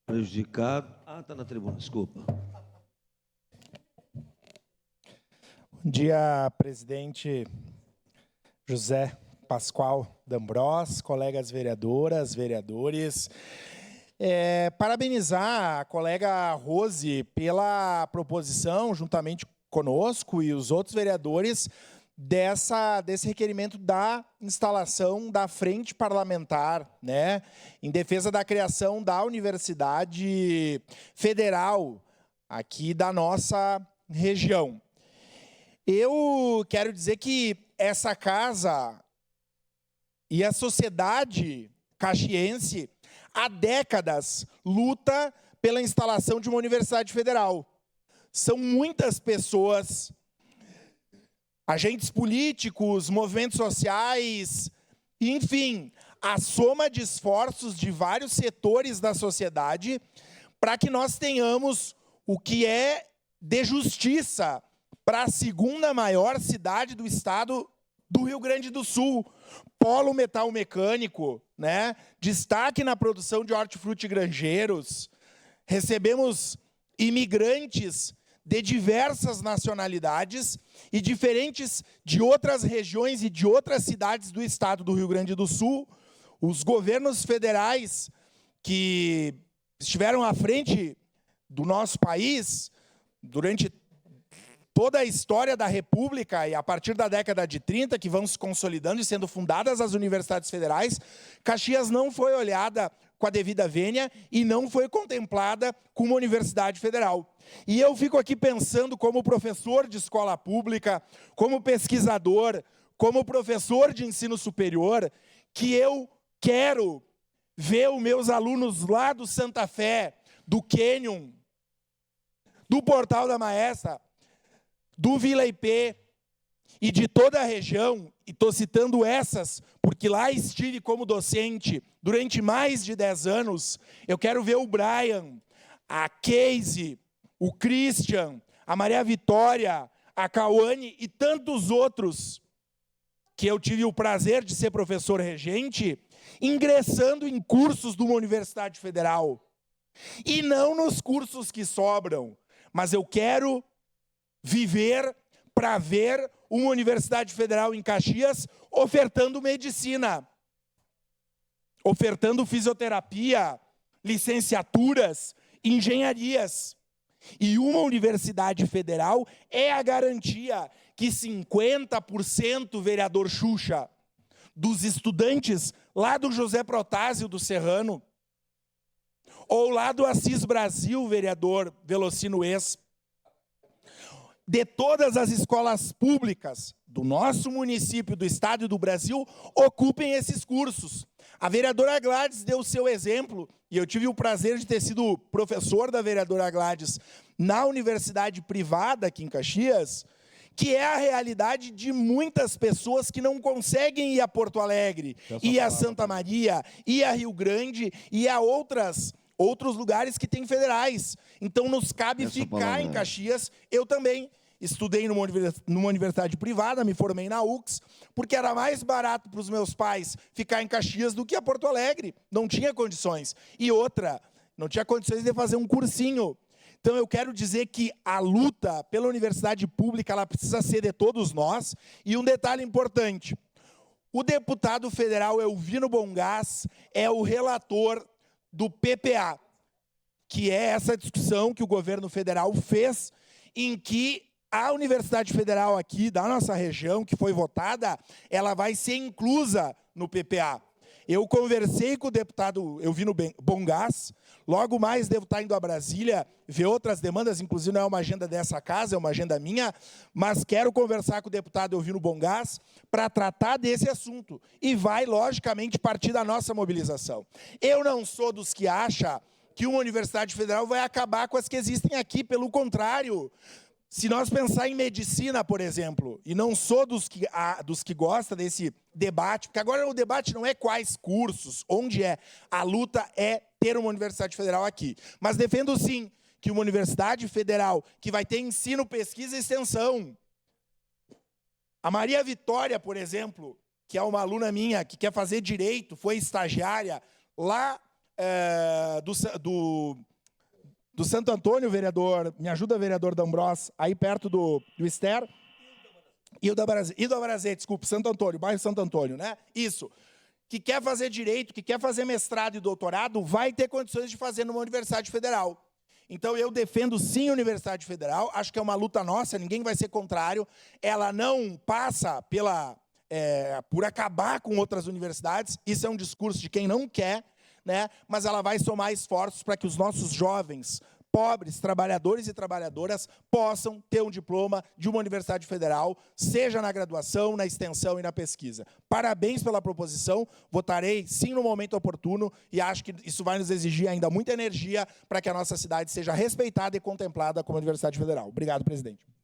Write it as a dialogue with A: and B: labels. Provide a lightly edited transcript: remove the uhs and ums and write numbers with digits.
A: Prejudicado. Está na tribuna, desculpa.
B: Bom dia, presidente José Pascoal D'Ambrós, colegas vereadoras, vereadores. Parabenizar a colega Rose pela proposição, juntamente conosco e os outros vereadores, desse requerimento da instalação da frente parlamentar, né, em defesa da criação da Universidade Federal aqui da nossa região. Eu quero dizer que essa casa e a sociedade caxiense há décadas luta pela instalação de uma universidade federal. São muitas pessoas, agentes políticos, movimentos sociais, enfim, a soma de esforços de vários setores da sociedade para que nós tenhamos o que é de justiça para a segunda maior cidade do estado do Rio Grande do Sul, polo metal mecânico, né? Destaque na produção de hortifruti granjeiros. Recebemos imigrantes de diversas nacionalidades e diferentes de outras regiões e de outras cidades do estado do Rio Grande do Sul. Os governos federais que estiveram à frente do nosso país durante toda a história da República e a partir da década de 30, que vão se consolidando e sendo fundadas as universidades federais, Caxias não foi olhada com a devida vênia e não foi contemplada como uma universidade federal. E eu fico aqui pensando como professor de escola pública, como pesquisador, como professor de ensino superior, que eu quero ver os meus alunos lá do Santa Fé, do Canyon, do Portal da Maestra, do Vila IP e de toda a região, e estou citando essas, porque lá estive como docente durante mais de 10 anos, eu quero ver o Brian, a Casey, o Christian, a Maria Vitória, a Cauane e tantos outros que eu tive o prazer de ser professor regente, ingressando em cursos de uma universidade federal. E não nos cursos que sobram, mas eu quero viver para ver uma universidade federal em Caxias ofertando medicina, ofertando fisioterapia, licenciaturas, engenharias. E uma universidade federal é a garantia que 50%, vereador Xuxa, dos estudantes lá do José Protásio do Serrano, ou lá do Assis Brasil, vereador Velocino Ex, de todas as escolas públicas do nosso município, do estado e do Brasil, ocupem esses cursos. A vereadora Gladys deu o seu exemplo, e eu tive o prazer de ter sido professor da vereadora Gladys na universidade privada aqui em Caxias, que é a realidade de muitas pessoas que não conseguem ir a Porto Alegre, ir a Santa Maria, ir a Rio Grande, e a outros lugares que têm federais. Então, nos cabe ficar em Caxias. Eu também estudei numa universidade privada, me formei na UX, porque era mais barato para os meus pais ficar em Caxias do que a Porto Alegre. Não tinha condições. E outra, não tinha condições de fazer um cursinho. Então, eu quero dizer que a luta pela universidade pública, ela precisa ser de todos nós. E um detalhe importante, o deputado federal Elvino Bongás é o relator do PPA, que é essa discussão que o governo federal fez, em que a Universidade Federal aqui da nossa região, que foi votada, ela vai ser inclusa no PPA. Eu conversei com o deputado Elvino Bongás, logo mais devo estar indo a Brasília, ver outras demandas, inclusive não é uma agenda dessa casa, é uma agenda minha, mas quero conversar com o deputado Elvino Bongás para tratar desse assunto. E vai, logicamente, partir da nossa mobilização. Eu não sou dos que acham que uma universidade federal vai acabar com as que existem aqui, pelo contrário. Se nós pensar em medicina, por exemplo, e não sou dos que gostam desse debate, porque agora o debate não é quais cursos, onde é, a luta é ter uma universidade federal aqui. Mas defendo sim que uma universidade federal que vai ter ensino, pesquisa e extensão. A Maria Vitória, por exemplo, que é uma aluna minha, que quer fazer direito, foi estagiária lá do Santo Antônio, vereador, me ajuda, vereador D'Ambrós, aí perto do Ester, e do Abarazê, desculpe, Santo Antônio, bairro Santo Antônio, né? Isso. Que quer fazer direito, que quer fazer mestrado e doutorado, vai ter condições de fazer numa universidade federal. Então, eu defendo, sim, a Universidade Federal. Acho que é uma luta nossa, ninguém vai ser contrário. Ela não passa por acabar com outras universidades. Isso é um discurso de quem não quer, né? Mas ela vai somar esforços para que os nossos jovens, pobres, trabalhadores e trabalhadoras, possam ter um diploma de uma universidade federal, seja na graduação, na extensão e na pesquisa. Parabéns pela proposição, votarei sim no momento oportuno e acho que isso vai nos exigir ainda muita energia para que a nossa cidade seja respeitada e contemplada como universidade federal. Obrigado, presidente.